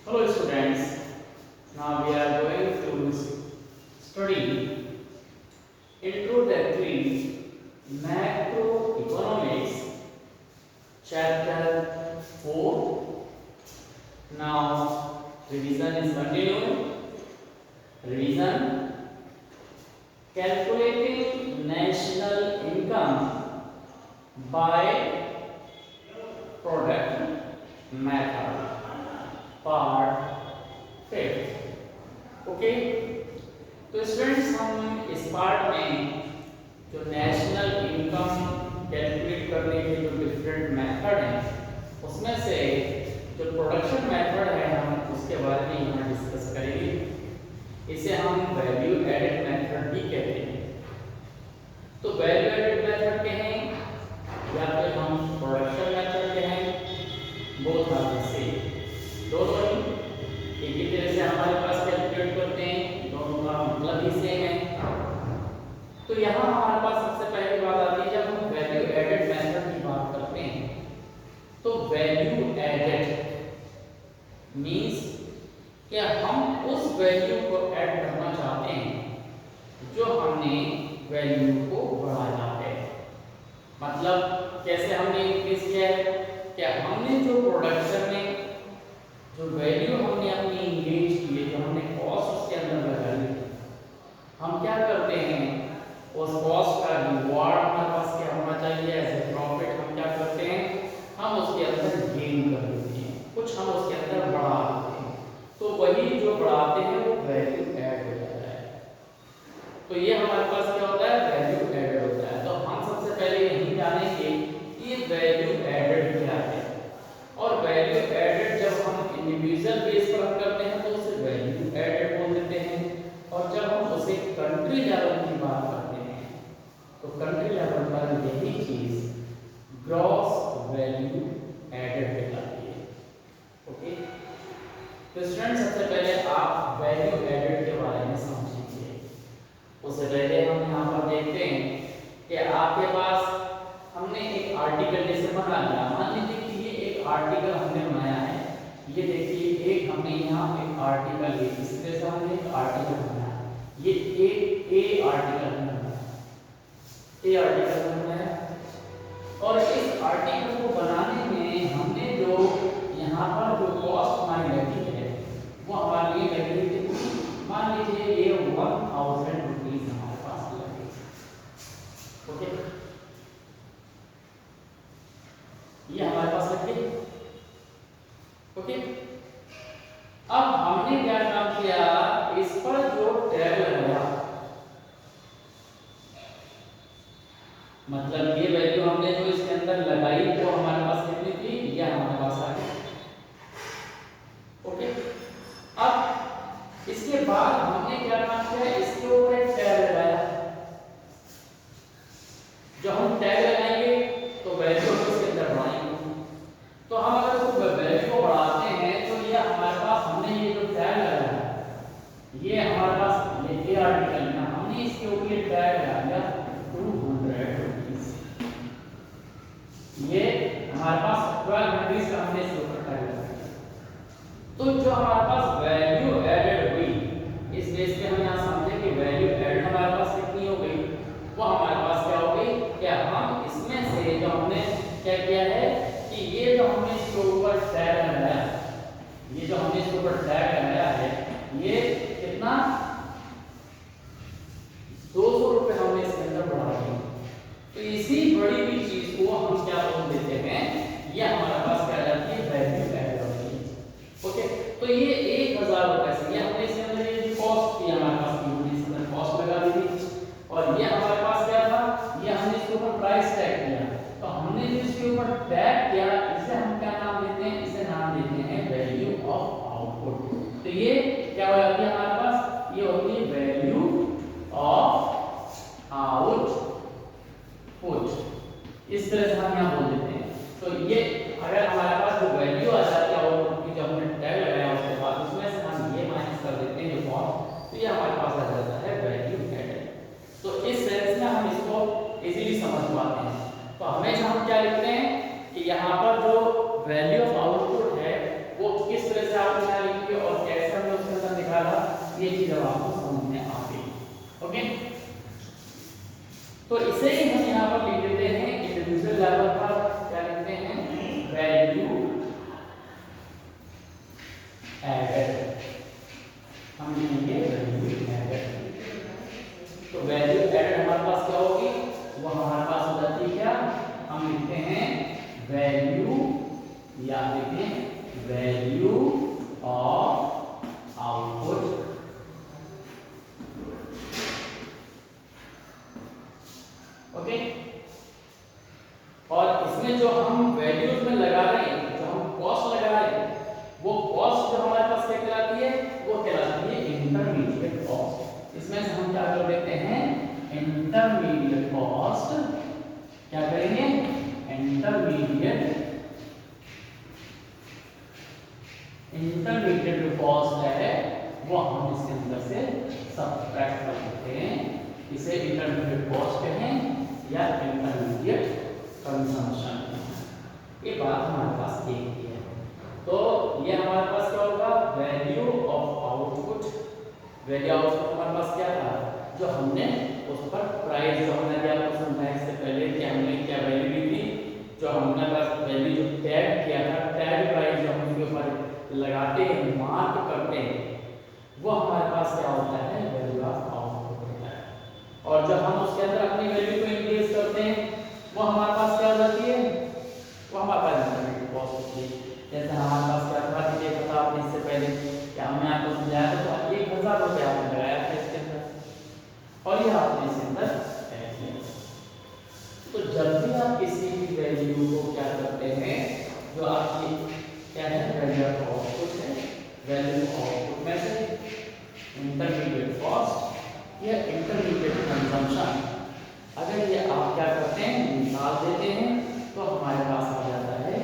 Hello students, now we are going to study introductory macroeconomics chapter 4. Now revision is continued. Revision: calculating national income by product method, part 5. Okay, तो students हम इस part में जो national income calculate करने के जो different method हैं उसमें से जो प्रोडक्शन मेथड है हम उसके बारे में यहाँ डिस्कस करेंगे। इसे हम वैल्यू एडेड मेथड भी कहते हैं। तो वैल्यू एडेड मेथड कहें या फिर हम प्रोडक्शन मेथड कहें, बोथ आर द सेम, दोनों ही एक ही तरह से हमारे पास कैलकुलेट करते हैं, दोनों का मतलब ही सेम है। तो यहाँ हमारे पास सबसे पहली बात आती है जब हम वैल्यू एडेड मेथड की बात करते हैं तो वैल्यू एडेड मींस कि हम उस वैल्यू को ऐड करना चाहते हैं जो हमने वैल्यू को बढ़ाया है। मतलब कैसे हमने इंक्रीज किया है, क्या हमने जो प्रोडक्शन में जो वैल्यू हमने अपनी इंगेज की है, जो हमने कॉस्ट उसके अंदर लगाई, हम क्या करते हैं उस कॉस्ट का रिवॉर्ड हमारे पास क्या होना चाहिए एज ए प्रॉफिट, हम क्या करते हैं हम उसके अंदर गेन कर लेते हैं, कुछ हम उसके अंदर बढ़ा देते हैं। तो वही जो बढ़ाते हैं वो वैल्यू ऐड हो जाता है। तो ये हमारे पास क्या होता है, वैल्यू एडेड होता है। तो हम सबसे पहले यही जानेंगे कि वैल्यू एडेड क्या है। और वैल्यू एडेड जब हम इंडिविजुअल बेस पर करते हैं तो उसे वैल्यू एडेड बोल देते हैं, और जब हम उसे कंट्री लेवल की बात करते हैं तो कंट्री लेवल पर यही चीज ग्रॉस वैल्यू एडेड कहलाती है। ओके, तो स्टूडेंट सबसे पहले आप वैल्यू एडेड के बारे में समझेंगे। उससे पहले हम यहाँ पर देखते हैं कि आपके पास हमने एक आर्टिकल जैसे बना लिया। मान लीजिए कि ये एक आर्टिकल हमने बनाया है, ये देखिए एक हमने यहाँ एक आर्टिकल है, इस तरह से हमने एक आर्टिकल बनाया, ये एक ए आर्टिकल हमने बनाया, ए आर्टिकल बनाया। और इस आर्टिकल को बनाने में हमने जो यहाँ पर जो कॉस्ट हमारी लगी है वो हमारे लिए लगी थी, मान लीजिए ये 1000 रुपीज हमारे पास लगे। ओके, ये हमारे पास लगे। ओके, अब हमने क्या काम किया, इस पर जो टैग लगाया, मतलब ये वैल्यू हमने जो इसके अंदर लगाई वो हमारे पास कितनी थी, ये हमारे पास आ गई। ओके, अब इसके बाद हमने क्या काम किया, इसके ऊपर एक टैग लगाया। जो हम टैग लगाएंगे तो वैल्यू हम इसके अंदर बढ़ाएंगे। तो हम अगर उसको वैल्यू को बढ़ाते हैं तो ये हमारे पास हमने ये जो टैग लगाया ये हमारे पास ये आर्टिकल में हमने इसके ऊपर ये टैग लगा दिया 200 रुपीस। ये हमारे पास 12 रुपीस का हमने इसके ऊपर टैग लगाया। तो जो हमारे पास वैल्यू एडेड हुई, इस बेस पे हम यहाँ समझे कि वैल्यू एडेड हमारे पास कितनी हो गई, वो हमारे पास क्या हो गई, क्या हम इसमें से जो हमने क्या किया है कि ये जो हमने इसके ऊपर टैग लगाया, ये जो हमने इसके ऊपर टैग लगाया है ये कितना 200 रुपए हमने इसके अंदर बढ़ा दिए। तो इसी बड़ी हुई चीज को हम क्या बोल देते हैं, ये हमारे पास क्या जाती है, वैल्यू एडेड होती है। ओके, तो ये 1000 रुपए से ये हमने इसके अंदर ये कॉस्ट की हमारे पास हमने इसके अंदर कॉस्ट लगा दी थी, और ये हमारे पास क्या था, ये हमने इसके ऊपर प्राइस टैग किया। तो हमने जो इसके ऊपर टैग किया इसे हम क्या नाम देते हैं, इसे नाम देते हैं वैल्यू ऑफ आउटपुट। तो ये क्या हो जाती है हमारे पास, ये होती है वैल्यू ऑफ आउटपुट, इस तरह से हम यहाँ बोल देते हैं। तो ये अगर हमारे पास जो वैल्यू आ जाती है आउटपुट की, जो हमने टैग लगाया उसके बाद उसमें से हम ये माइनस कर देते हैं जो कॉस्ट, तो ये हमारे पास आ जाता है वैल्यू एडेड। तो इस सेंस में हम इसको इजीली समझ पाते हैं। तो हमेशा हम क्या लिखते हैं कि यहाँ पर जो वैल्यू ऑफ आउटपुट है वो किस तरह से आप यहाँ लिखते हैं, ये चीज अब आपको समझ में आ गई। ओके, तो इसे ही हम यहाँ पर लिख देते हैं इंडिविजुअल लेवल पर, क्या लिखते हैं, वैल्यू एडेड, हम लिखेंगे वैल्यू एडेड। तो वैल्यू एडेड हमारे पास क्या होगी, वो हमारे पास हो जाती है क्या, हम लिखते हैं वैल्यू, या लिखें वैल्यू ऑफ आउटपुट। ओके, और इसमें जो हम वैल्यूज में लगा रहे हैं, जो हम कॉस्ट लगा रहे हैं, वो कॉस्ट जो हमारे पास क्या कहलाती है, वो कहलाती है इंटरमीडिएट कॉस्ट। इसमें से हम क्या कर देते हैं, इंटरमीडिएट कॉस्ट, क्या करेंगे, इंटरमीडिएट जो कॉस्ट है वो हम इसके अंदर से सब्ट्रैक्ट कर देते हैं। इसे इंटरमीडिएट कॉस्ट कहें या इंटरमीडिएट कंजम्पशन, ये बात हमारे पास एक ही है। तो ये हमारे पास क्या होगा, value of output. Value output हमारे पास क्या था, जो हमने उस पर प्राइस, जो हमने अभी आपको समझाया इससे पहले कि हमने क्या वैल्यू दी थी, जो हमने बस वैल्यू जो टैग किया था, टैग प्राइस जो हम उसके ऊपर लगाते हैं, मार्क करते हैं, वो हमारे पास क्या होता है, वैल्यू ऑफ आउटपुट होता है। और जब हम उसके अंदर अपनी वैल्यू को इंक्रीज करते हैं, वो हमारे पास क्या हो जाती है, वो हमारे पास इंटरमीडिएट कॉस्ट होती है। जैसे हमारे पास क्या था, ये पता आपने इससे पहले क्या हमने आपको समझाया था, तो 1000 रुपये आपने लगाया था इसके अंदर, और ये आपने इसके अंदर ऐड किया। तो जब भी आप किसी भी वैल्यू को क्या करते हैं, जो आपकी क्या है, वैल्यू ऑफ आउटपुट है, वैल्यू ऑफ आउटपुट में से इंटरमीडिएट कॉस्ट या इंटरमीडिएट कंजम्पशन, अगर ये आप क्या करते हैं, निकाल देते हैं, तो हमारे पास आ जाता है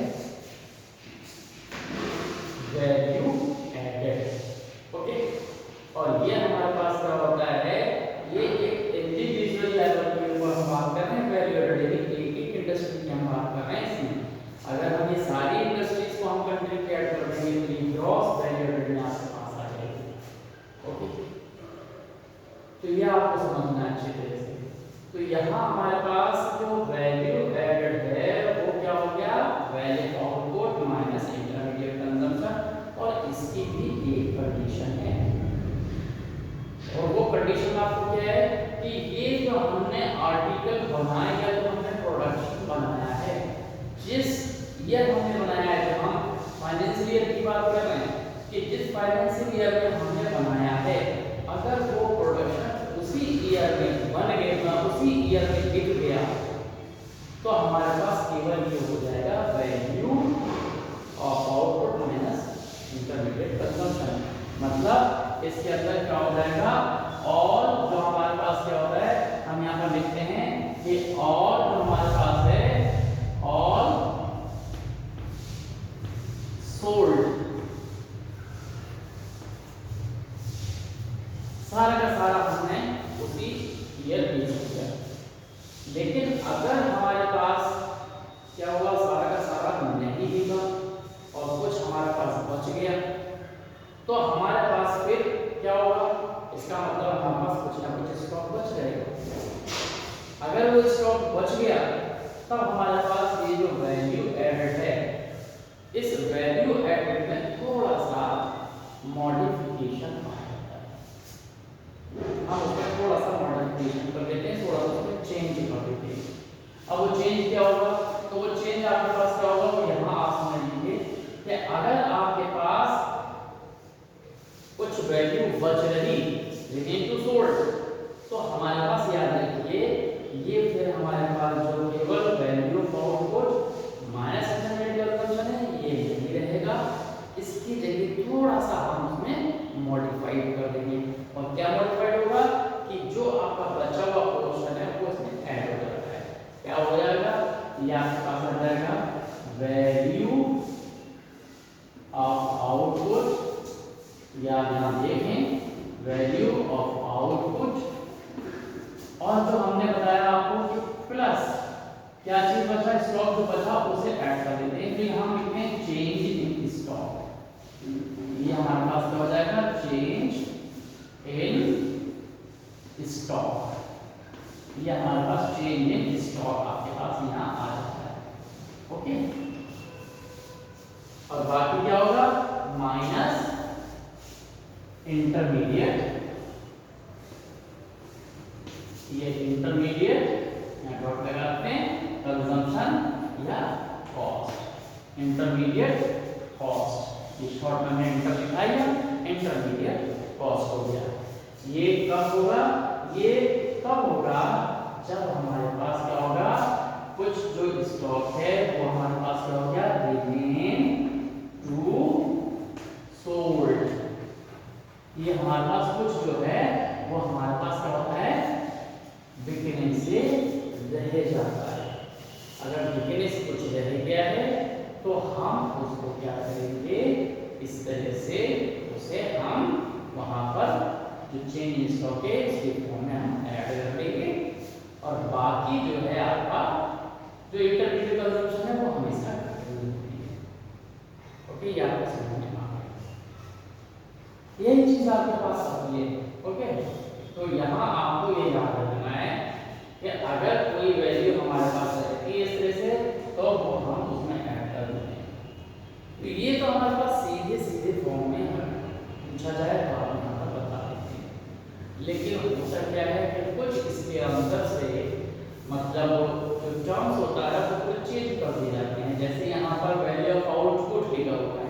वैल्यू एडेड। ओके, और ये हमारे पास क्या होता है, ये एक इंडिविजुअल लेवल के ऊपर हम बात कर रहे हैं, वैल्यू एडेड एक इंडस्ट्री की हम बात कर रहे हैं। इसमें अगर हम ये सारी इंडस्ट्रीज को हम कंट्री पे ऐड कर देंगे, तो ये ग्रॉस वैल्यू एडेड में आपके पास आ जाएगी। ओके, तो ये आपको समझना है अच्छी तरह से। तो यहाँ हमारे पास जो वैल्यू एडेड है वो क्या हो गया, value output minus intermediate consumption, और इसकी भी एक कंडीशन है, और वो कंडीशन आपको क्या है कि ये जो हमने आर्टिकल बनाया या जो हमने प्रोडक्शन बनाया है, जिस ईयर हमने बनाया है, जो हम फाइनेंशियल ईयर की बात कर रहे हैं, कि जिस फाइनेंशियल ईयर में हमने बनाया है, अगर वो प्रोडक्शन उसी ईयर में बन गया, उसी ईयर में बिक गया, तो हमारे पास केवल ये हो जाएगा value of output minus intermediate consumption. मतलब इसके अंदर क्या हो जाएगा, और जो हमारे पास क्या होता है, हम यहाँ पर लिखते हैं कि और जो हमारे पास है, ऑल सोल्ड, सारा का सारा हमने उसी ईयर बेच दिया। लेकिन अगर हमारे पास क्या हुआ, सारा का सारा नहीं बिका और कुछ हमारे पास बच गया, तो हमारे पास फिर क्या होगा, इसका मतलब हमारे पास कुछ ना कुछ स्टॉक बच जाएगा। अगर वो स्टॉक बच गया, तब हमारे पास ये जो वैल्यू एडेड है, इस वैल्यू एडेड में थोड़ा सा मॉडिफिकेशन आ जाता है, हम उसमें थोड़ा सा मॉडिफिकेशन कर देते हैं, थोड़ा सा उसमें चेंज कर देते हैं। अब वो चेंज क्या होगा, तो वो चेंज आपके पास क्या होगा, वो यहाँ आप समझ लीजिए कि अगर आपके पास कुछ वैल्यू बच रही रिमेन टू सोल्ड, तो हमारे पास याद रखिए, ये फिर हमारे पास जो केवल value of output minus intermediate consumption है, ये नहीं रहेगा, इसकी जगह थोड़ा सा हम उसमें मॉडिफाइड कर देंगे। और क्या मॉडिफाइड होगा कि जो आपका बचा हुआ पोर्शन है वो इसमें ऐड हो जाता है। क्या हो जाएगा, ये आपके पास आ जाएगा वैल्यू ऑफ आउटपुट, या यहाँ देखें वैल्यू ऑफ आउटपुट, और जो हमने बताया आपको कि प्लस क्या चीज बचा, स्टॉक जो बचा उसे ऐड कर देते हैं। तो यहाँ लिखते हैं चेंज इन स्टॉक, ये हमारे पास क्या हो जाएगा, चेंज इन स्टॉक, ये हमारे पास चेंज इन स्टॉक आपके पास यहाँ आ जाता है। ओके, और बाकी क्या होगा, माइनस इंटरमीडिएट, ये इंटरमीडिएट यहाँ डॉट लगाते हैं, कंजम्पशन या कॉस्ट, इंटरमीडिएट कॉस्ट, ये शॉर्ट में इंटर लिखा है, इंटरमीडिएट कॉस्ट हो गया। ये कब होगा, ये कब होगा, जब हमारे पास क्या होगा, कुछ जो स्टॉक है वो हमारे पास क्या हो गया, रिमेन टू सोल्ड, ये हमारे पास कुछ जो है वो हमारे पास क्या होता है, बिकने से रह जाता है। अगर बिकने से कुछ रह गया है तो हम उसको क्या करेंगे, इस तरह से उसे हम वहां पर जो चेंज इन स्टॉक है उसके फॉर्म में हम ऐड कर देंगे, और बाकी जो है आपका जो इंटरमीडिएट कंजम्पशन है वो हमेशा होती है। ओके, ये आपको समझ में आ गया, यही चीज आपके पास आती है। ओके, तो यहाँ आपको ये याद रखना है कि अगर कोई वैल्यू हमारे पास रहती है इस तरह से तो वो हम उसमें ऐड कर देंगे। तो ये तो हमारे पास सीधे सीधे फॉर्म में पूछा जाए तो आप यहाँ पर बता देते हैं, लेकिन होता क्या है कि कुछ इसके अंदर से मतलब जो टर्म्स होता है वो कुछ चेंज कर दिए जाते हैं। जैसे यहाँ पर वैल्यू ऑफ आउटपुट लिखा हुआ है,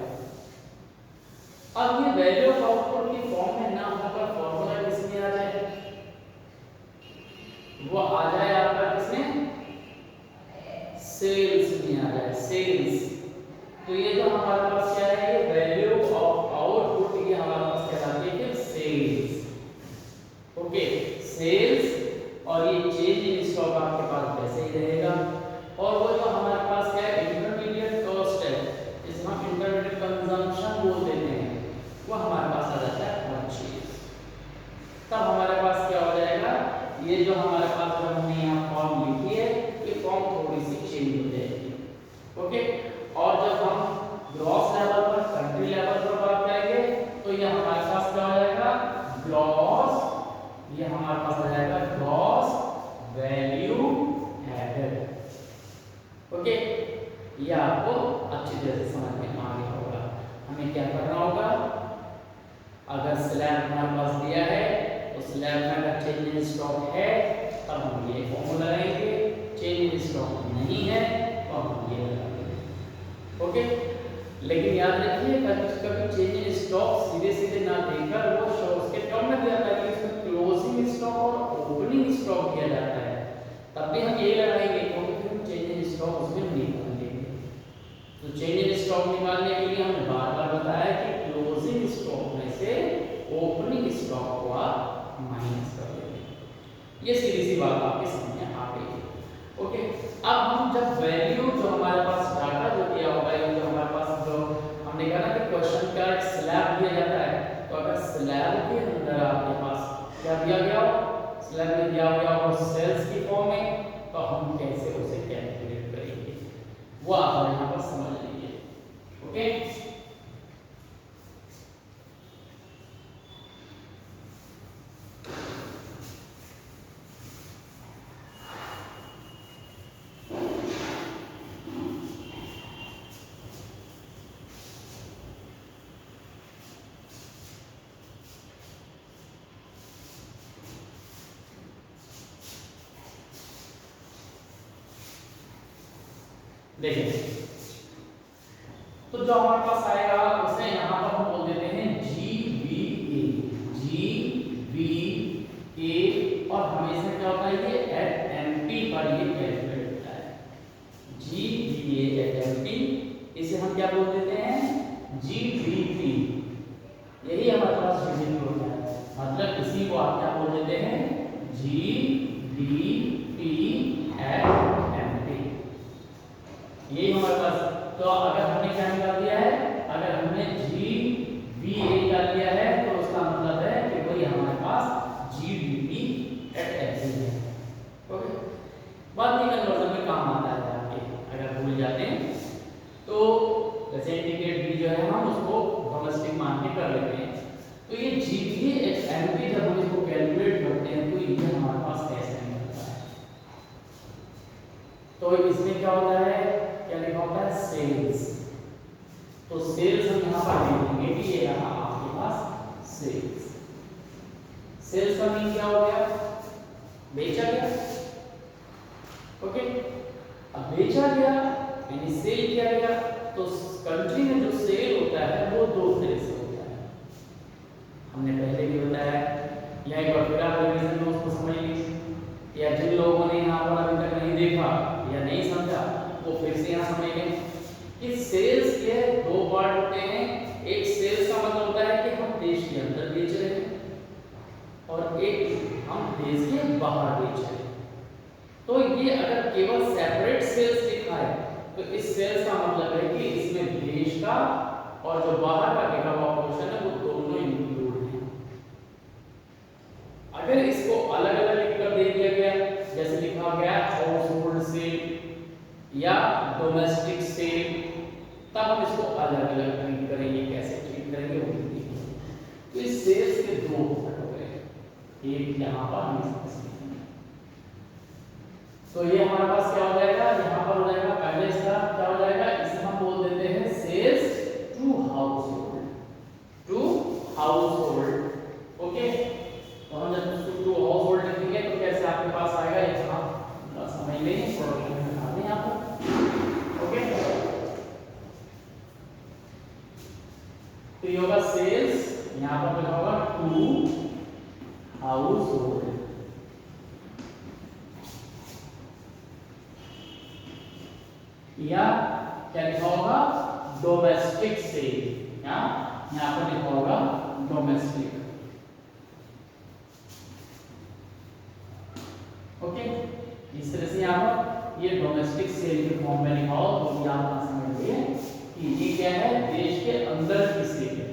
अब ये वैल्यू ऑफ आउटपुट की फॉर्म में ना होकर फॉर्मूला किसमें आ जाए, वो आ जाए आपका किसमें, सेल्स में आ जाए, सेल्स। तो ये जो हमारे पास क्या है, ये वैल्यू ऑफ आउटपुट, ये हमारे पास क्या आती है, सेल्स। ओके, सेल्स, और ये चेंज इन स्टॉक आपके पास वैसे ही रहेगा, और वो जो हमारे पास क्या है, इंटरमीडिएट कॉस्ट है, जिसे हम इंटरमीडिएट कंजम्पशन बोल देते हैं, वो हमारे पास आ जाता है परचेज। तब हमारे पास क्या हो जाएगा, ये जो हमारे पास जो हमने यहाँ फॉर्म लिखी है ये फॉर्म थोड़ी सी चेंज हो जाएगी। ओके, और जब हम ग्रॉस लेवल पर, कंट्री लेवल पर बात करेंगे तो ये हमारे पास क्या हो जाएगा, ग्रॉस, ये हमारे पास आ जाएगा ग्रॉस वैल्यू एडेड। ओके, ये आपको अच्छी तरह से समझ में आ गया होगा। हमें क्या करना होगा, अगर स्लैब हमारे पास दिया है तो स्लैब में अगर चेंज इन स्टॉक है तब हम ये फॉर्मूला लगाएंगे, चेंज इन स्टॉक नहीं है तो हम ये लगाएंगे। ओके, लेकिन याद रखिए कभी चेंज इन स्टॉक सीधे सीधे ना देकर वो उसके टर्म में दिया जाता है, इसमें क्लोजिंग स्टॉक और ओपनिंग स्टॉक दिया जाता है, तब भी हम ये लगाएंगे क्योंकि फिर हम चेंज इन स्टॉक उसमें निकाल लेंगे। तो चेंज इन स्टॉक निकालने के लिए हमने बार बार बताया कि क्लोजिंग स्टॉक में से ओपनिंग स्टॉक को आप माइनस कर देंगे। ये सीधी सी बात आपके समझ में आ गई है। ओके, अब हम जब वैल्यू जो हमारे पास डाटा जो दिया होगा, ये जो हमारे पास जो हमने कहा ना कि क्वेश्चन का एक स्लैब दिया जाता है, तो अगर स्लैब के अंदर आपके पास क्या दिया गया हो, स्लैब में दिया गया हो सेल्स की फॉर्म में, तो हम कैसे उसे कैलकुलेट करेंगे वो आप यहाँ पर समझ लीजिए। ओके, देखिए तो जो हमारे पास आएगा उसे यहाँ पर हम बोल देते हैं GVA, और हमेशा क्या होता है ये एट एमपी पर ये कैलकुलेट होता है, GVA एट एमपी, इसे हम क्या बोल देते हैं GVP, यही हमारे पास GVP होता है, मतलब इसी को आप क्या बोल देते हैं GVP एट एमपी, यही हमारे पास। तो अगर हमने क्या निकाल दिया है, अगर हमने GVA निकाल दिया है तो उसका मतलब है कि वही हमारे पास GVP एट एमपी है। ओके, बाद में कन्वर्जन में काम आता है आपके, अगर भूल जाते हैं तो जैसे इंडिकेट भी जो है हम उसको डोमेस्टिक मान के कर लेते हैं, तो ये जीपी एचएमपी जब हम इसको कैलकुलेट करते हैं तो ये हमारे पास कैसे निकलता है। तो इसमें क्या होता है, क्या लिखा होता है, सेल्स। तो सेल्स हम यहाँ पर लिखेंगे कि ये यहाँ आपके पास सेल्स। सेल्स का मीन क्या हो गया, बेचा गया। ओके, अब बेचा गया यानी सेल किया गया। तो कंट्री में जो सेल होता है वो दो तरह से होता है, हमने पहले भी बताया, या एक बार फिर आप रिवीजन में उसको समझ लीजिए, या जिन लोगों ने यहाँ पर अभी तक नहीं देखा या नहीं समझा वो फिर से यहाँ समझ लें कि सेल्स के दो पार्ट होते हैं। एक सेल्स का मतलब होता है कि हम देश के अंदर बेच रहे हैं, और एक हम देश के बाहर बेच रहे हैं। तो ये अगर केवल सेपरेट सेल्स लिखा है तो इस सेल्स का मतलब है कि इसमें देश का और जो बाहर का बिका हुआ पोर्शन है वो दोनों इंक्लूड हैं। अगर इसको अलग अलग लिखकर दे दिया गया, जैसे लिखा गया हाउस होल्ड सेल या डोमेस्टिक सेल, तब हम इसको अलग अलग ट्रीट करेंगे। कैसे ट्रीट करेंगे वो देखेंगे। तो इस सेल्स के दो पार्ट हो गए, एक यहाँ पर हम तो ये हमारे पास क्या हो जाएगा, यहाँ पर हो जाएगा पहले इसका क्या हो जाएगा, इसे हम बोल देते हैं sales to household, to household. Okay, तो हम जब टू हाउस होल्ड लिखेंगे तो कैसे आपके पास आएगा, यहाँ समझ लें, प्रोडक्शन में लिखा दें यहाँ पर। ओके, तो ये होगा सेल्स, यहाँ पर लिखा होगा टू हाउस होल्ड, या क्या लिखा होगा, डोमेस्टिक सेल, यहाँ पर लिखा होगा डोमेस्टिक। ओके, इस तरह से यहाँ पर ये डोमेस्टिक सेल के फॉर्म में लिखा हो तो ये आप समझ लीजिए कि ये क्या है, देश के अंदर की सेल है।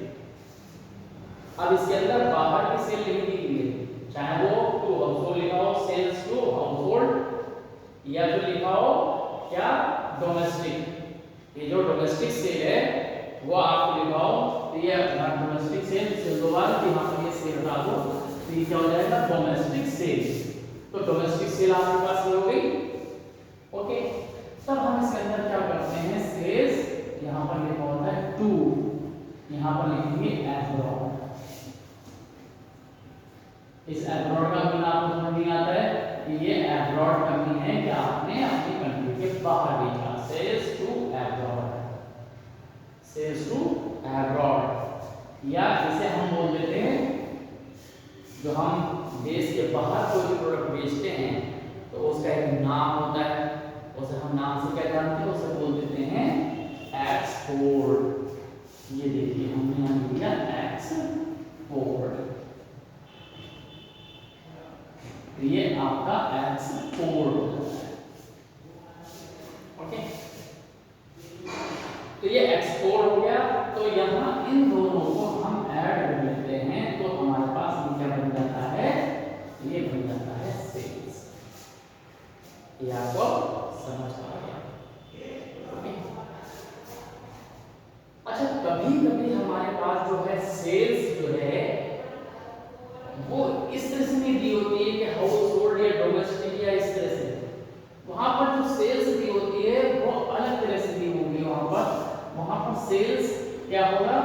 अब इसके अंदर बाहर की सेल लिख दी गई है, चाहे वो टू हाउस होल्ड लिखा हो, सेल्स टू हाउस होल्ड, या फिर लिखा हो क्या, डोमेस्टिक। ये जो डोमेस्टिक सेल है वो आपको लिखा हो, तो ये अपना डोमेस्टिक सेल दोबारा यहाँ पर ये सेल हटा दो तो ये क्या हो जाएगा, डोमेस्टिक सेल। तो डोमेस्टिक सेल आपके पास ये हो गई। ओके, तब हम इसके अंदर क्या करते हैं, सेल्स यहाँ पर लिखा होता है टू, यहाँ पर लिखेंगे एब्रॉड। इस एब्रॉड का मीन आपको समझ नहीं आता है कि ये एब्रॉड का मीन है कि आपने अपनी कंट्री के बाहर बेचा, sales to abroad, sales to abroad. या इसे हम बोल देते हैं, जो हम देश के बाहर कोई भी प्रोडक्ट बेचते हैं तो उसका एक नाम होता है, उसे हम नाम से क्या जानते हैं, उसे बोल देते हैं एक्सपोर्ट। ये देखिए हमने यहाँ लिया एक्सपोर्ट, ये आपका एक्सपोर्ट होता है। ओके, तो ये एक्सपोर्ट हो गया। तो यहाँ इन दोनों को हम ऐड कर लेते हैं तो हमारे पास क्या बन जाता है, ये बन जाता है सेल्स। ये आपको समझ आ गया। अच्छा, कभी कभी हमारे पास जो है सेल्स जो है वो इस तरह से नहीं दी होती है कि हाउस होल्ड या डोमेस्टिक या इस तरह से, वहां पर जो सेल्स दी होती है वो अलग तरह से दी होगी। वहां पर सेल्स क्या होगा,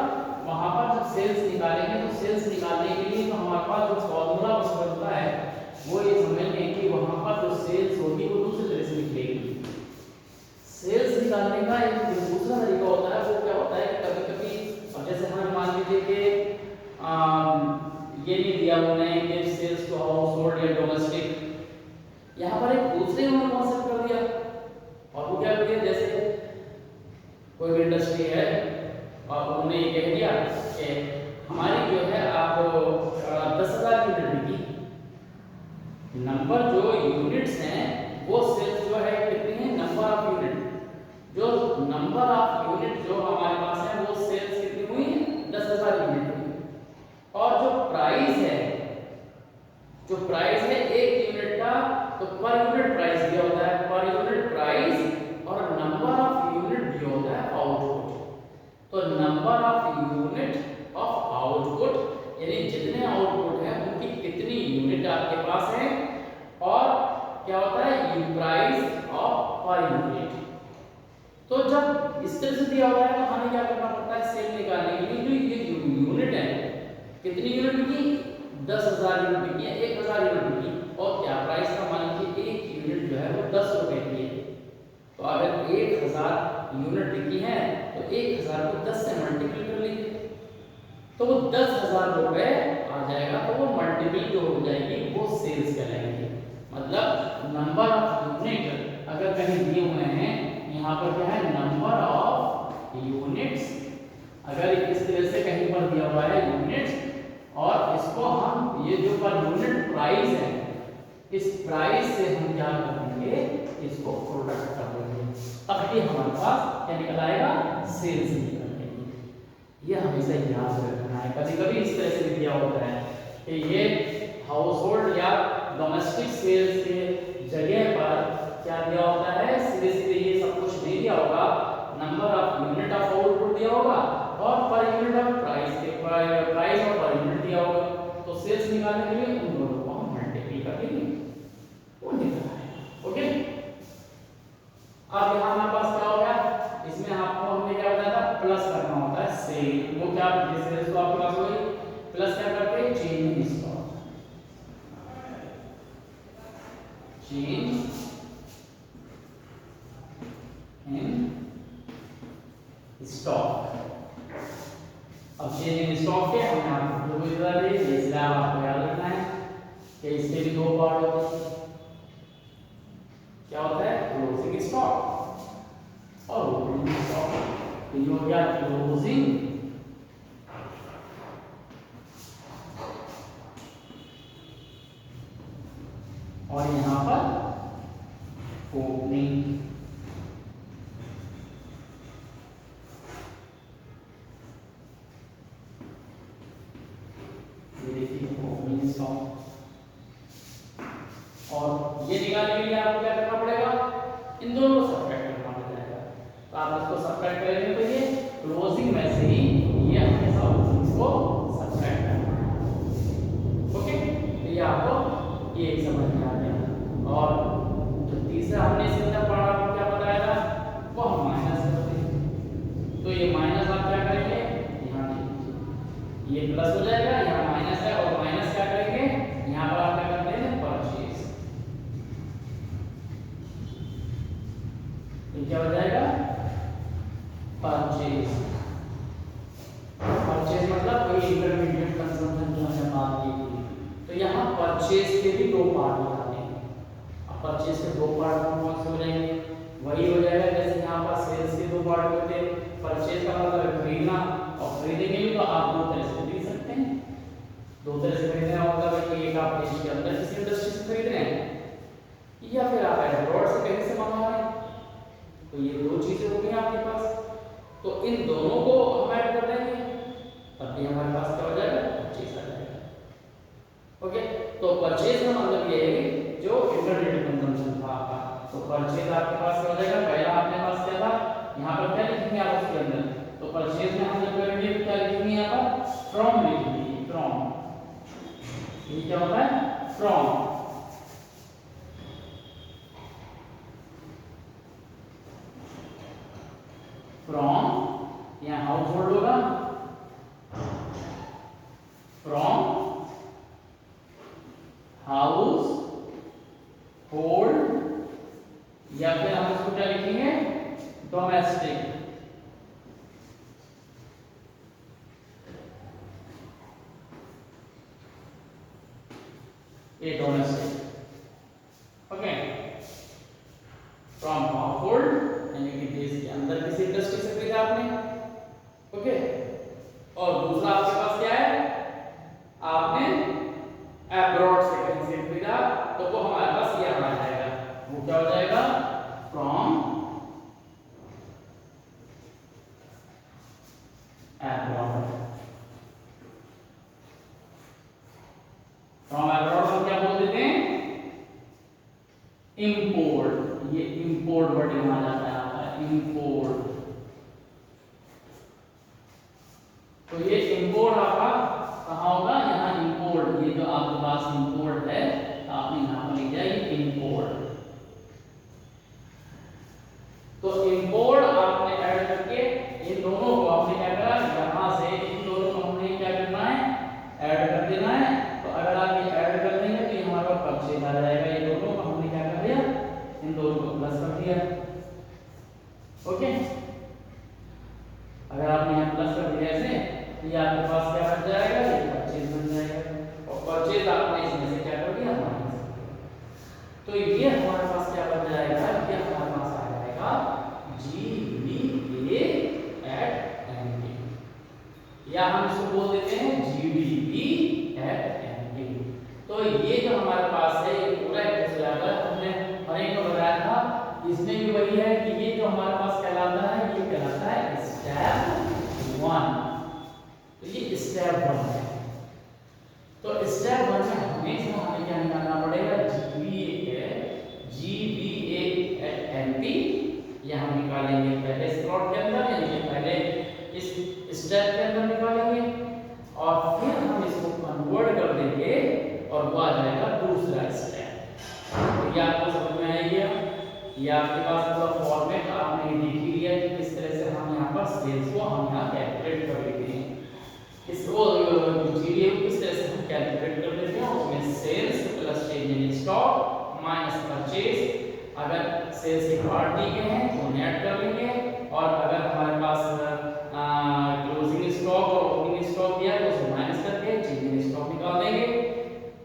वहां पर जब सेल्स निकालेंगे तो सेल्स निकालने के लिए तो हमारे पास जो फॉर्मूला बनता है वो ये समझ लें कि वहां पर जो सेल्स होगी वो दूसरी तरह से लिखेगी। सेल्स निकालने का एक दूसरा तरीका होता है, वो क्या होता है कि कभी कभी, अब जैसे हमें मान लीजिए कि ये नहीं दिया उन्होंने कि सेल्स टू हाउस होल्ड या डोमेस्टिक, यहाँ पर एक दूसरे उन्होंने कॉन्सेप्ट कर दिया, और वो क्या कर दिया, जैसे कोई भी इंडस्ट्री है और उन्होंने ये कह दिया कि हमारी जो है आप 10,000 यूनिट की, नंबर जो यूनिट्स हैं वो सेल्स जो है कितनी है, नंबर ऑफ यूनिट, जो नंबर ऑफ यूनिट जो हमारे पास है वो सेल्स कितनी हुई, 10,000 यूनिट हुई। और जो प्राइस है, जो प्राइस है एक यूनिट का, तो पर यूनिट प्राइस दिया होता है, पर यूनिट प्राइस, और नंबर ऑफ यूनिट दिया होता है आउटपुट। तो number of unit of output, in price of per unit. तो जब इस तरह से दिया हुआ है तो हमें क्या करना पड़ता है, सेल निकालने के लिए जो ये यूनिट है, कितनी यूनिट की, 10,000 यूनिट की, 1000 यूनिट की, और क्या प्राइस का, मान लीजिए एक यूनिट जो है वो 10 रुपए की है। तो अगर 1000 यूनिट लिखी है तो 1000 को 10 से मल्टीप्लाई कर लीजिए, तो वो 10,000 रुपए आ जाएगा। तो वो मल्टीपल जो हो जाएगी वो सेल्स कहलाएगी। मतलब नंबर ऑफ यूनिट अगर कहीं दिए हुए हैं, यहाँ पर क्या है, नंबर ऑफ यूनिट्स, अगर इस तरह से कहीं पर दिया हुआ है यूनिट्स, और इसको हम ये जो पर यूनिट प्राइस है, इस प्राइस से हम क्या करेंगे, इसको प्रोडक्ट कर देंगे, तब भी हमारे पास क्या निकल आएगा, सेल्स निकल आएगी। ये हमेशा याद रखना है। कभी कभी इस तरह से दिया होता है कि ये हाउस होल्ड या डोमेस्टिक सेल्स के जगह पर क्या दिया होता है, सीधे सीधे ये सब कुछ नहीं दिया होगा, number of unit of output दिया होगा और पर यूनिट ऑफ प्राइस के प्राइस और पर यूनिट दिया होगा। तो सेल्स निकालने के लिए उन दोनों को हम मल्टीप्लाई कर देंगे, वो निकल आएगा। ओके, अब यहाँ हमारे पास क्या हो गया, इसमें आपको हमने क्या बताया था, प्लस करना होता है सेल। वो क्या, सेल्स तो आपके पास हो गई, प्लस क्या करते हैं, change in stock, change in stock. अब चेंज इन स्टॉक के हमने आपको दो बता दी, इसलिए आपको याद रखना है कि इसके भी दो पार्ट होते हैं। क्या होता है, क्लोजिंग स्टॉक और ओपनिंग स्टॉक। ये हो गया क्लोजिंग और यहाँ पर ओपनिंग। और ये निकालने के लिए आपको क्या करना पड़ेगा, इन दोनों को सब्ट्रैक्ट करना पड़ेगा। तो आप इसको सब्ट्रैक्ट करेंगे तो ये क्लोजिंग में से ही ये हमेशा ओपनिंग को सब्ट्रैक्ट करना है। ओके, तो ये आपको ये एक समझ में आ गया। और जो तीसरा हमने इसके अंदर पढ़ा क्या बताया था, वो हम माइनस करते हैं। तो ये माइनस आप क्या करेंगे, यहाँ ये प्लस हो जाएगा, यहाँ माइनस है, और माइनस क्या करेंगे, यहाँ पर आप क्या करते हैं, परचेज। क्या हो जाएगा, परचेज। परचेज मतलब कोई इंटरमीडिएट कंजम्पशन जो हमने बात की थी। तो यहाँ परचेज के भी दो पार्ट हो जाते हैं। अब परचेज के दो पार्ट कौन से हो जाएंगे, वही हो जाएगा जैसे यहाँ पर सेल्स के दो पार्ट होते हैं। परचेज का मतलब खरीदना, और खरीदेंगे भी तो आप दो तरह से खरीद सकते हैं। दो तरह से खरीदना होता है कि एक आप देश के अंदर किसी इंडस्ट्री से खरीद रहे हैं, या फिर आप अब्रॉड से कहीं से मंगा रहे हैं। तो ये दो चीजें हो गई आपके पास। तो इन दोनों को हम ऐड कर देंगे, तब भी हमारे पास क्या हो जाएगा, परचेज आ जाएगा। ओके, तो परचेज का मतलब ये है कि जो इंटरमीडिएट कंजम्पशन था आपका, तो परचेज आपके पास क्या हो जाएगा, पहला आपके पास क्या था, यहाँ पर क्या लिखेंगे आप उसके अंदर, तो परचेज में हम जब करेंगे क्या लिखेंगे, यहाँ पर फ्रॉम लिखेंगे, फ्रॉम। ये क्या होता है, फ्रॉम। फ्रॉम, यहाँ हाउस होल्ड होगा, फ्रॉम हाउस होल्ड, या फिर हम इसको क्या लिखेंगे, डोमेस्टिक। ये domestic. Okay, from house hold यानी कि देश के अंदर किसी इंडस्ट्री से खरीदा आपने। ओके, और दूसरा आपके पास क्या है, आपने अब्रॉड से कहीं से खरीदा, तो वो हमारे पास ये आ जाएगा, वो क्या हो जाएगा, फ्रॉम अब्रॉड। फ्रॉम अब्रॉड हम क्या बोल देते हैं, इंपोर्ट। ये इंपोर्ट वर्ड यहाँ जाता है आपका, इंपोर्ट। तो ये इंपोर्ट आपका कहाँ होगा, यहाँ इंपोर्ट। ये जो आपके पास इंपोर्ट है, आपने यहाँ पर लिख दिया ये इंपोर्ट। ओके, अगर आपने यहाँ प्लस कर दिया ऐसे तो ये आपके पास क्या बन जाएगा, ये परचेज बन जाएगा, और परचेज आपने इसमें से क्या कर दिया, माइनस कर दिया। तो ये हमारे पास क्या बन जाएगा, ये हमारे पास आ जाएगा GVA at NP, या हम इसको बोल देते हैं GDP at NP। तो ये जो हमारे पास है ये पूरा एक्सरसाइज हमने हर एक को बताया था, इसमें भी वही है कि ये जो हमारे पास कहलाता है ये कहलाता है स्टेप 1। तो ये स्टेप 1 है। तो स्टेप 1 में हमेशा हमें क्या निकालना पड़ेगा, GVA at NP, ये हम निकालेंगे पहले स्लॉट के अंदर, यानी कि पहले इस स्टेप के अंदर निकालेंगे और फिर हम इसको कन्वर्ट कर देंगे और वो आ जाएगा दूसरा स्टेप। तो ये आपको समझ में आ गया, ये आपके पास पूरा फॉर्मेट आपने देख ही लिया कि किस तरह से हम यहाँ पर सेल्स को हम यहाँ कैलकुलेट कर लेते हैं। इसको जीवीए को किस तरह से हम कैलकुलेट कर लेते हैं, उसमें sales plus change in stock minus purchase, अगर सेल्स के पार्ट दिए गए हैं तो नेट कर लेंगे, और अगर हमारे पास क्लोजिंग स्टॉक और ओपनिंग स्टॉक दिया है तो उसे माइनस करके चेंज इन स्टॉक निकाल देंगे।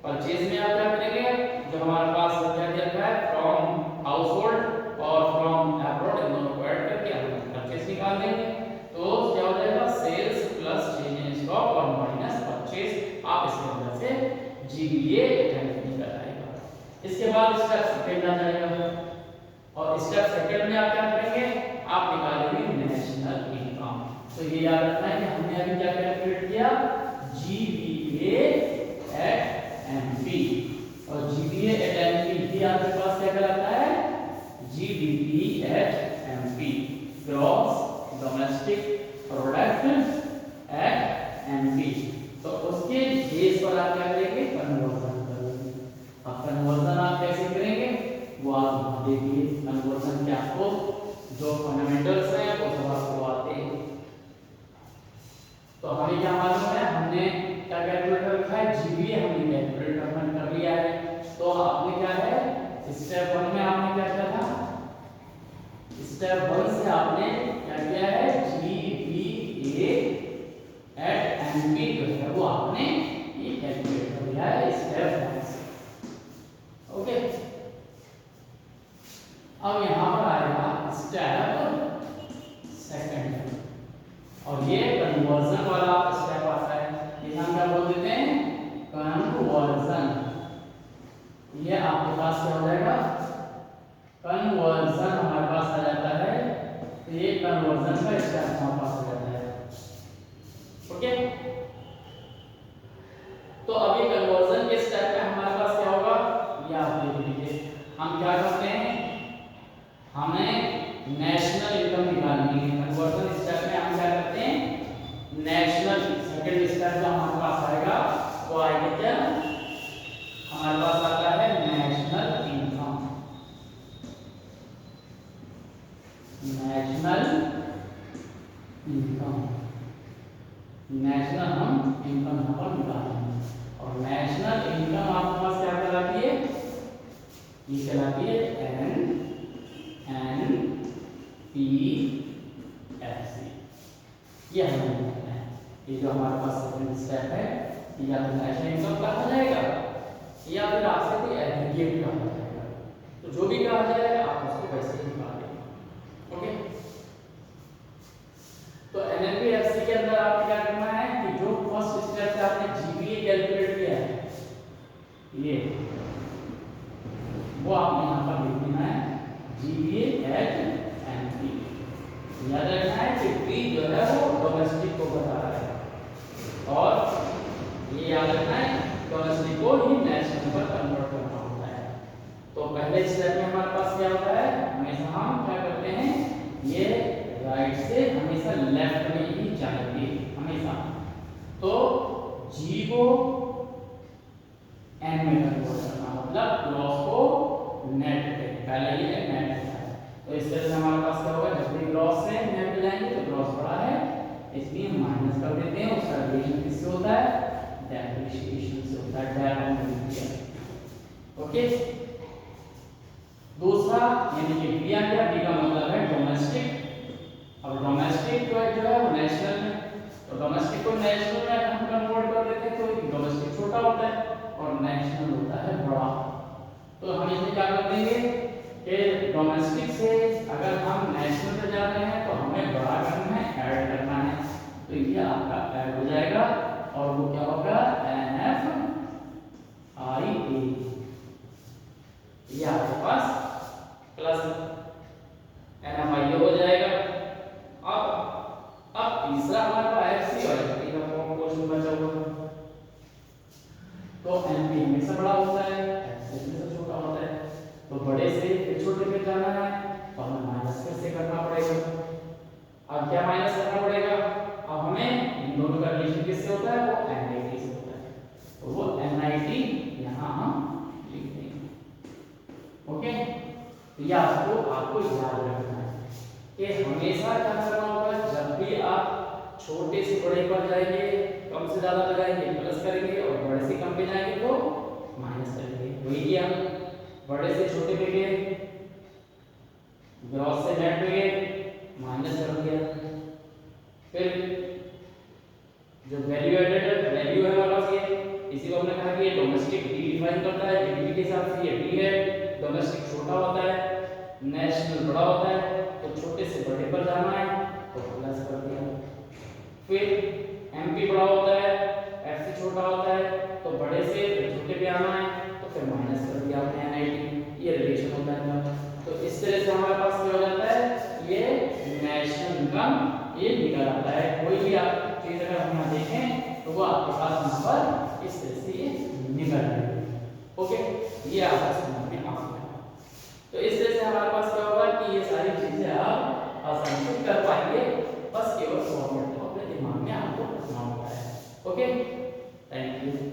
परचेज में आप क्या करेंगे, जो हमारे पास क्या दिया गया है फ्रॉम हाउसहोल्ड और फ्रॉम अब्रॉड, इन दोनों को ऐड करके हम परचेज निकाल देंगे। तो क्या हो जाएगा, sales plus change in stock और माइनस परचेज, आप इसके अंदर से जीवीए निकल आएगा। इसके बाद स्टेप सेकंड आ जाएगा, और स्टेप सेकंड में आप क्या करेंगे, आप निकालेंगे नेशनल इनकम। तो ये याद रखना है कि हमने अभी क्या कैलकुलेट किया, GVA at NP, और GVA at NP ही आपके पास क्या कहलाता है, GDP at NP, gross domestic product at NP। तो उसके बेस पर आप क्या करेंगे, कन्वर्जन करेंगे। अब कन्वर्जन आप कैसे करेंगे वो आप देखिए, कन्वर्जन के आपको जो फंडामेंटल्स हैं वो सब आपको आते हैं। तो हमें क्या मालूम है, हमने क्या कैलकुलेट कर रखा है, जीवीए हमने कैलकुलेट कर लिया है। तो आपने क्या है, स्टेप 1 में आपने क्या किया था, स्टेप 1 से आपने क्या किया है, GVA at NP जो है वो आपने ये कैलकुलेट कर लिया है स्टेप 1 से। ओके, अब यहाँ पर आएगा स्टेप सेकंड, और ये कन्वर्जन वाला स्टेप आता है। ये हम क्या बोल देते हैं, कन्वर्जन। ये आपके पास क्या हो जाएगा, कन्वर्जन हमारे पास आ जाता है। तो ये कन्वर्जन का स्टेप हमारे पास आ जाता है। ओके, तो अभी कन्वर्जन के स्टेप में हमारे पास क्या होगा, ये आप देख लीजिए। हम क्या करते हैं, हमें नेशनल इनकम निकालनी है। कन्वर्जन स्टेप में हम क्या करते हैं, नेशनल सेकंड स्टेप जो हमारे पास आएगा वो आएगा क्या, हमारे पास आता है national income. National income, national हम इनकम यहाँ पर निकालेंगे, और नेशनल इनकम आपके पास क्या कहलाती है, ये कहलाती है NNPFC। ये हमें निकालना है। ये जो हमारे पास सेकंड स्टेप है, या तो नेशनल इनकम कहा जाएगा या फिर आपसे कोई एग्रीगेट कहा जाएगा। तो जो भी कहा जाए आप उसको वैसे ही निकाल देंगे। ओके, तो NNPFC के अंदर आपको क्या करना है कि जो फर्स्ट स्टेप से आपने जीवीए कैलकुलेट किया है, ये वो आपने यहाँ पर लिख देना है, GVA at NP। याद रखना है कि P जो है वो डोमेस्टिक को बता रहा है, और ये याद रखना है डोमेस्टिक को ही नेशनल पर कन्वर्ट करना होता है। तो पहले स्टेप में हमारे पास क्या होता है, हमेशा हम क्या करते हैं, ये राइट से हमेशा लेफ्ट में ही जाएंगे हमेशा। तो G को N में कन्वर्ट करना, मतलब लॉस को नेट पे, पहले ये नेट है। तो इस तरह से हमारे पास क्या होगा, जब भी ग्रॉस से नेट पे जाएंगे तो ग्रॉस बड़ा है, इसलिए हम माइनस कर देते हैं। उसका रिलेशन किससे होता है, डेप्रिसिएशन से होता है, डेप ऑन डिप्रिसिएशन। ओके, दूसरा यानी कि बी आ गया, बी का मतलब है डोमेस्टिक अब डोमेस्टिक जो है वो नेशनल में, तो डोमेस्टिक को नेशनल में हम कन्वर्ट कर देते हैं, तो डोमेस्टिक छोटा होता है और नेशनल होता है बड़ा। तो हम इसमें क्या कर देंगे कि डोमेस्टिक से अगर हम नेशनल पे जा रहे हैं तो हमें बड़ा करना है, ऐड करना है, तो ये आपका ऐड हो जाएगा और वो क्या होगा NFIA, ये आपके पास प्लस NFIA हो जाएगा। अब तीसरा हमारे पास FC और FP का क्वेश्चन बचा हुआ है, तो MP हमेशा बड़ा होता है, FC हमेशा छोटा होता है, तो बड़े से फिर छोटे पे जाना है तो हमें माइनस कैसे करना पड़ेगा। अब क्या माइनस करना पड़ेगा, अब हमें इन दोनों का रिलेशन किससे होता है, वो NIT से होता है, तो वो NIT यहाँ हम लिख देंगे। ओके, तो ये आपको याद रखना है कि हमेशा क्या करना होगा, जब भी आप छोटे से बड़े पर जाएंगे, कम से ज्यादा पे जाएंगे प्लस करेंगे और बड़े से कम पे जाएंगे तो माइनस करेंगे। वही किया, बड़े से छोटे पे गए, ग्रॉस से नेट पे गए, माइनस कर दिया। फिर जो वैल्यू एडेड वैल्यू है हमारे पास ये, इसी को हमने कहा कि ये डोमेस्टिक डी डिफाइन करता है, जीडीपी के हिसाब से ये डी है, डोमेस्टिक छोटा होता है, नेशनल बड़ा होता है, तो छोटे से बड़े पर जाना है तो प्लस कर दिया। फिर एमपी बड़ा होता है, एफसी छोटा होता है, तो बड़े से छोटे पे आना है तो फिर माइनस कर दिया आपने NIT, ये रिलेशन होता है। तो इस तरह से हमारे पास क्या हो जाता है, ये नेशनल इनकम ये निकल आता है। कोई भी आप चीज अगर हम यहाँ देखें तो वो आपके पास नंबर इस तरह से ये निकल आएगा। ओके, ये आपको समझ में आ गया। तो इस तरह से हमारे पास क्या होगा कि ये सारी चीजें आप आसानी से कर पाएंगे, बस केवल फॉर्मेट को अपने दिमाग में आपको रखना होता है। Okay, thank you.